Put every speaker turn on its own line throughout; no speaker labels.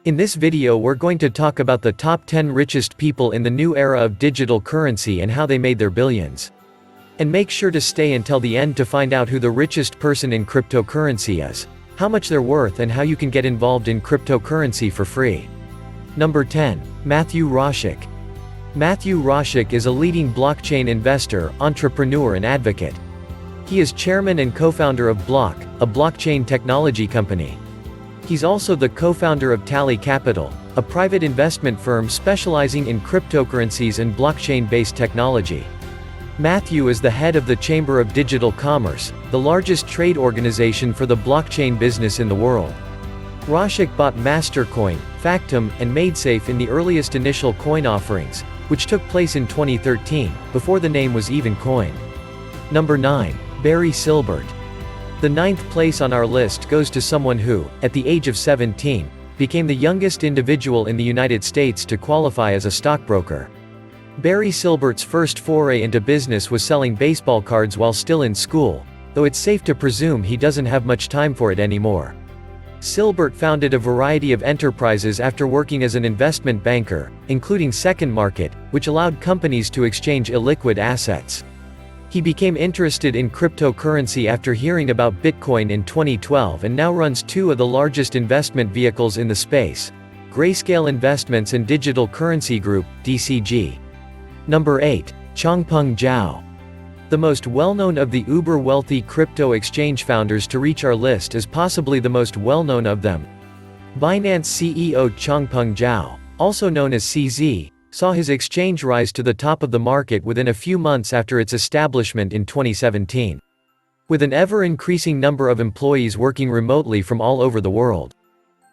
In this video we're going to talk about the top 10 richest people in the new era of digital currency and how they made their billions. And make sure to stay until the end to find out who the richest person in cryptocurrency is, how much they're worth and how you can get involved in cryptocurrency for free. Number 10. Matthew Roszak. Matthew Roszak is a leading blockchain investor, entrepreneur and advocate. He is chairman and co-founder of Block, a blockchain technology company. He's also the co-founder of Tally Capital, a private investment firm specializing in cryptocurrencies and blockchain-based technology. Matthew is the head of the Chamber of Digital Commerce, the largest trade organization for the blockchain business in the world. Roszak bought Mastercoin, Factom, and MadeSafe in the earliest initial coin offerings, which took place in 2013, before the name was even coined. Number 9. Barry Silbert. The 9th place on our list goes to someone who, at the age of 17, became the youngest individual in the United States to qualify as a stockbroker. Barry Silbert's first foray into business was selling baseball cards while still in school, though it's safe to presume he doesn't have much time for it anymore. Silbert founded a variety of enterprises after working as an investment banker, including Second Market, which allowed companies to exchange illiquid assets. He became interested in cryptocurrency after hearing about Bitcoin in 2012 and now runs two of the largest investment vehicles in the space, Grayscale Investments and Digital Currency Group, DCG. Number 8. Changpeng Zhao. The most well-known of the uber-wealthy crypto exchange founders to reach our list is possibly the most well-known of them. Binance CEO Changpeng Zhao, also known as CZ, saw his exchange rise to the top of the market within a few months after its establishment in 2017. With an ever-increasing number of employees working remotely from all over the world,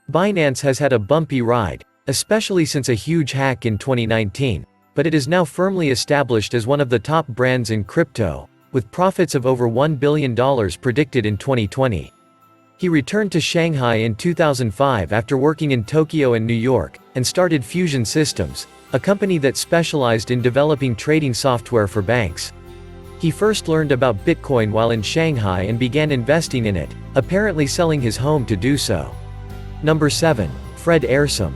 Binance has had a bumpy ride, especially since a huge hack in 2019, but it is now firmly established as one of the top brands in crypto, with profits of over $1 billion predicted in 2020. He returned to Shanghai in 2005 after working in Tokyo and New York, and started Fusion Systems, a company that specialized in developing trading software for banks. He first learned about Bitcoin while in Shanghai and began investing in it, apparently selling his home to do so. Number 7. Fred Ehrsam.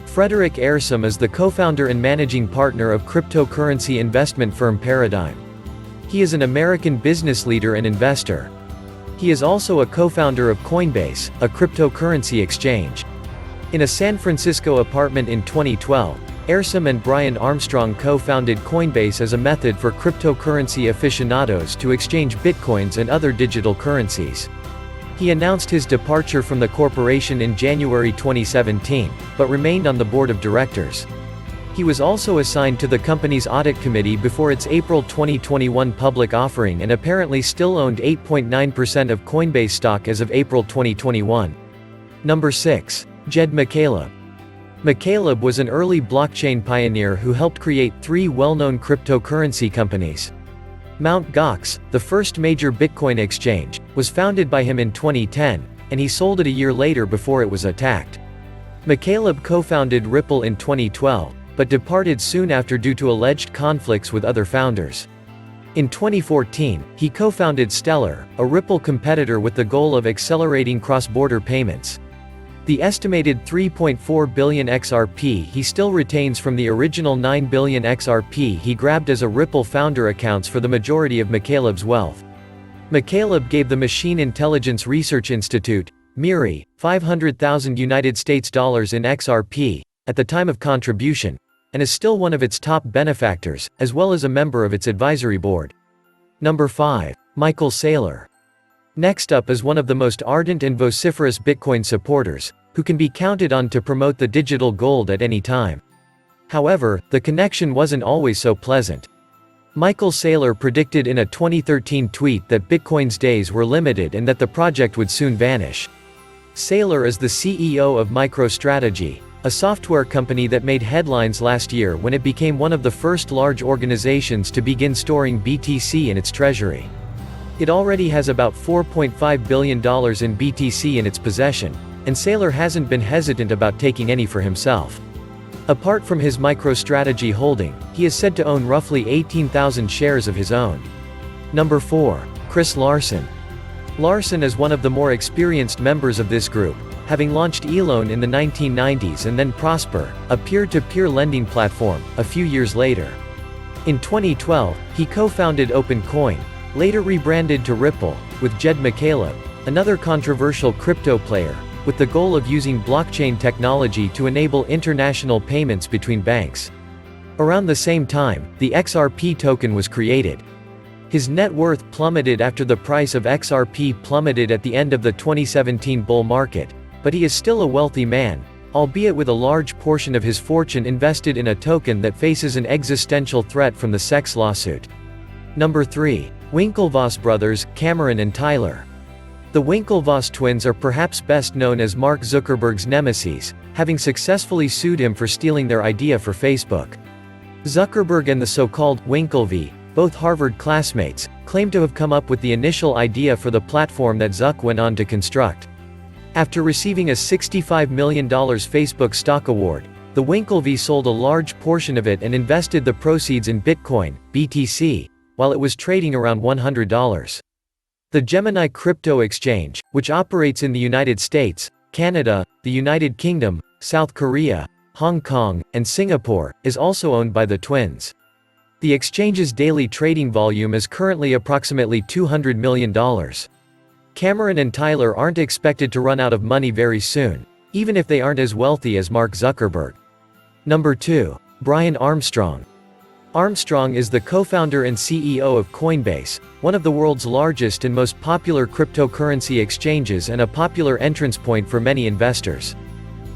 Frederick Ehrsam is the co-founder and managing partner of cryptocurrency investment firm Paradigm. He is an American business leader and investor. He is also a co-founder of Coinbase, a cryptocurrency exchange. In a San Francisco apartment in 2012, Ehrsam and Brian Armstrong co-founded Coinbase as a method for cryptocurrency aficionados to exchange bitcoins and other digital currencies. He announced his departure from the corporation in January 2017, but remained on the board of directors. He was also assigned to the company's audit committee before its April 2021 public offering and apparently still owned 8.9% of Coinbase stock as of April 2021. Number 6. Jed McCaleb. McCaleb was an early blockchain pioneer who helped create three well-known cryptocurrency companies. Mt. Gox, the first major Bitcoin exchange, was founded by him in 2010, and he sold it a year later before it was attacked. McCaleb co-founded Ripple in 2012, but departed soon after due to alleged conflicts with other founders. In 2014, he co-founded Stellar, a Ripple competitor with the goal of accelerating cross-border payments. The estimated 3.4 billion XRP he still retains from the original 9 billion XRP he grabbed as a Ripple founder accounts for the majority of McCaleb's wealth. McCaleb gave the Machine Intelligence Research Institute, MIRI, $500,000 United States dollars in XRP, at the time of contribution, and is still one of its top benefactors, as well as a member of its advisory board. Number 5. Michael Saylor. Next up is one of the most ardent and vociferous Bitcoin supporters, who can be counted on to promote the digital gold at any time. However, the connection wasn't always so pleasant. Michael Saylor predicted in a 2013 tweet that Bitcoin's days were limited and that the project would soon vanish. Saylor is the CEO of MicroStrategy, a software company that made headlines last year when it became one of the first large organizations to begin storing BTC in its treasury. It already has about $4.5 billion in BTC in its possession, and Saylor hasn't been hesitant about taking any for himself. Apart from his MicroStrategy holding, he is said to own roughly 18,000 shares of his own. Number 4. Chris Larsen. Larsen is one of the more experienced members of this group, having launched Elon in the 1990s and then Prosper, a peer-to-peer lending platform, a few years later. In 2012, he co-founded OpenCoin, later rebranded to Ripple, with Jed McCaleb, another controversial crypto player, with the goal of using blockchain technology to enable international payments between banks. Around the same time, the XRP token was created. His net worth plummeted after the price of XRP plummeted at the end of the 2017 bull market, but he is still a wealthy man, albeit with a large portion of his fortune invested in a token that faces an existential threat from the SEC lawsuit. Number 3. Winklevoss brothers, Cameron and Tyler. The Winklevoss twins are perhaps best known as Mark Zuckerberg's nemesis, having successfully sued him for stealing their idea for Facebook. Zuckerberg and the so-called Winklevi, both Harvard classmates, claim to have come up with the initial idea for the platform that Zuck went on to construct. After receiving a $65 million Facebook stock award, the Winklevi sold a large portion of it and invested the proceeds in Bitcoin, BTC, while it was trading around $100. The Gemini crypto exchange, which operates in the United States, Canada, the United Kingdom, South Korea, Hong Kong, and Singapore, is also owned by the twins. The exchange's daily trading volume is currently approximately $200 million. Cameron and Tyler aren't expected to run out of money very soon, even if they aren't as wealthy as Mark Zuckerberg. Number 2. Brian Armstrong. Armstrong is the co-founder and CEO of Coinbase, one of the world's largest and most popular cryptocurrency exchanges and a popular entrance point for many investors.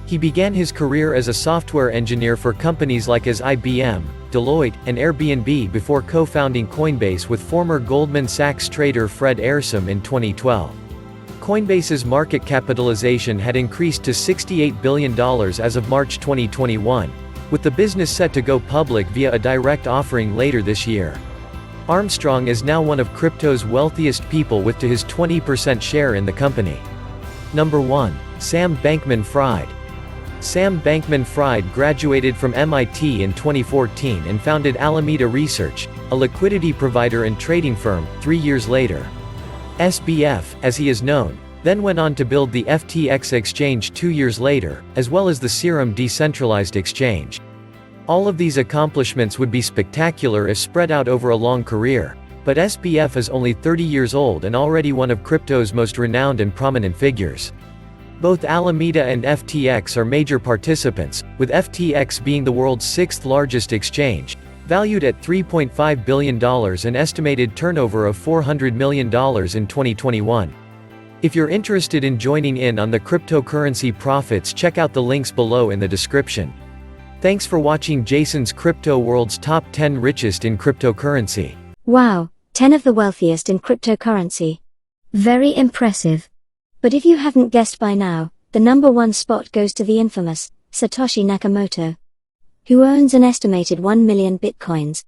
He began his career as a software engineer for companies like IBM, Deloitte, and Airbnb before co-founding Coinbase with former Goldman Sachs trader Fred Ehrsam in 2012. Coinbase's market capitalization had increased to $68 billion as of March 2021, with the business set to go public via a direct offering later this year. Armstrong is now one of crypto's wealthiest people with to his 20% share in the company. Number 1. Sam Bankman-Fried. Sam Bankman-Fried graduated from MIT in 2014 and founded Alameda Research, a liquidity provider and trading firm, 3 years later. SBF, as he is known, then went on to build the FTX exchange 2 years later, as well as the Serum decentralized exchange. All of these accomplishments would be spectacular if spread out over a long career, but SBF is only 30 years old and already one of crypto's most renowned and prominent figures. Both Alameda and FTX are major participants, with FTX being the world's 6th largest exchange, valued at $3.5 billion and estimated turnover of $400 million in 2021. If you're interested in joining in on the cryptocurrency profits, check out the links below in the description. Thanks for watching Jason's Crypto World's Top 10 Richest in Cryptocurrency.
Wow, 10 of the wealthiest in cryptocurrency. Very impressive. But if you haven't guessed by now, the number 1 spot goes to the infamous Satoshi Nakamoto, who owns an estimated 1 million bitcoins.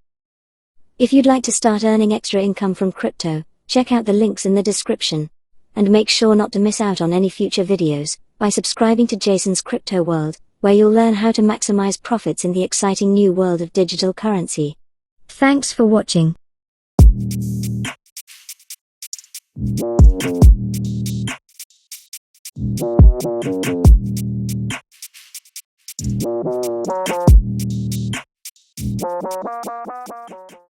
If you'd like to start earning extra income from crypto, check out the links in the description. And make sure not to miss out on any future videos, by subscribing to Jason's Crypto World, where you'll learn how to maximize profits in the exciting new world of digital currency. Thanks for watching.